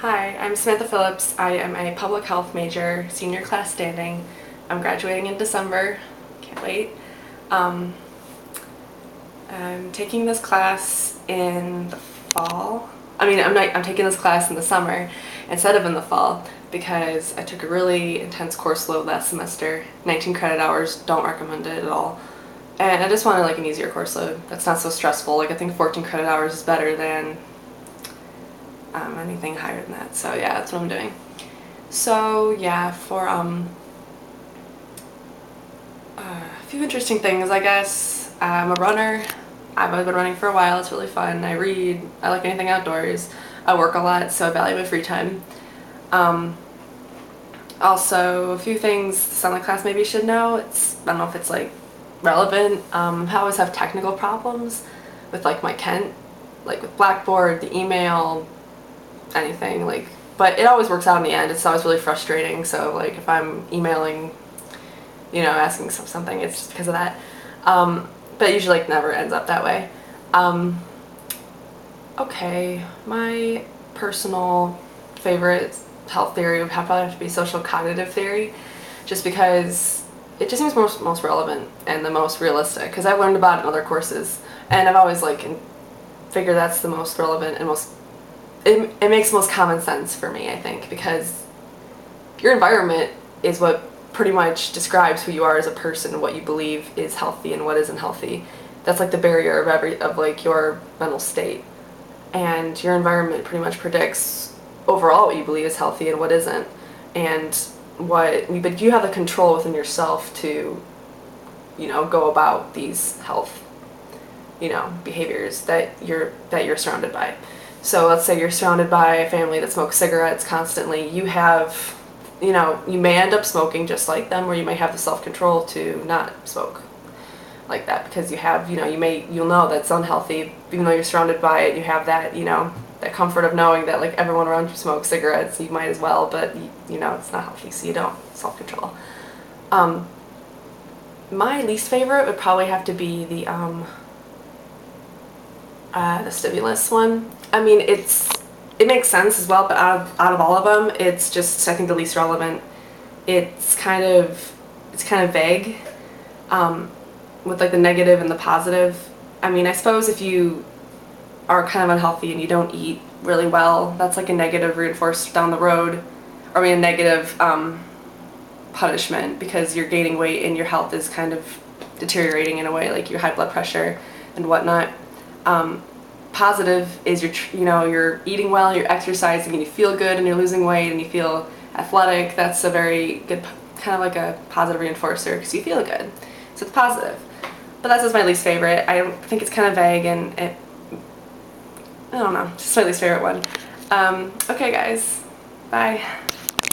Hi, I'm Samantha Phillips. I am a public health major, senior class standing. I'm graduating in December. Can't wait. Um, I'm taking this class in the fall. I'm taking this class in the summer instead of in the fall because I took a really intense course load last semester. 19 credit hours, don't recommend it at all. And I just wanted like an easier course load that's not so stressful. Like I think 14 credit hours is better than anything higher than that. So yeah, that's what I'm doing. So yeah, for a few interesting things, I guess. I'm a runner. I've been running for a while. It's really fun. I read. I like anything outdoors. I work a lot, so I value my free time. Also, a few things some of the class maybe should know. I don't know if it's like relevant. I always have technical problems with like my Kent, like with Blackboard, the email, anything like, but it always works out in the end. It's always really frustrating. So like if I'm emailing, asking something, it's just because of that. But it usually like never ends up that way. Okay, my personal favorite health theory would probably have to be social cognitive theory, just because it just seems most relevant and the most realistic. Because I've learned about it in other courses, and I've always figured that's the most relevant and it makes the most common sense for me, I think, because your environment is what pretty much describes who you are as a person and what you believe is healthy and what isn't healthy. That's like the barrier of like your mental state. And your environment pretty much predicts overall what you believe is healthy and what isn't. But you have the control within yourself to, go about these health, behaviors that you're surrounded by. So let's say you're surrounded by a family that smokes cigarettes constantly. You may end up smoking just like them, or you may have the self-control to not smoke like that because you'll know that's unhealthy. Even though you're surrounded by it, you have that, that comfort of knowing that like everyone around you smokes cigarettes, you might as well, but it's not healthy, so you don't self-control. My least favorite would probably have to be the stimulus one. I mean, it makes sense as well, but out of all of them, it's just, I think, the least relevant. It's kind of vague, with like the negative and the positive. I mean, I suppose if you are kind of unhealthy and you don't eat really well, that's like a negative reinforced down the road, or a negative punishment because you're gaining weight and your health is kind of deteriorating in a way, like your high blood pressure and whatnot. Positive is you're eating well, you're exercising, and you feel good, and you're losing weight, and you feel athletic. That's a very good, kind of like a positive reinforcer because you feel good. So it's positive. But that's just my least favorite. I think it's kind of vague, and I don't know, just my least favorite one. Okay, guys, bye.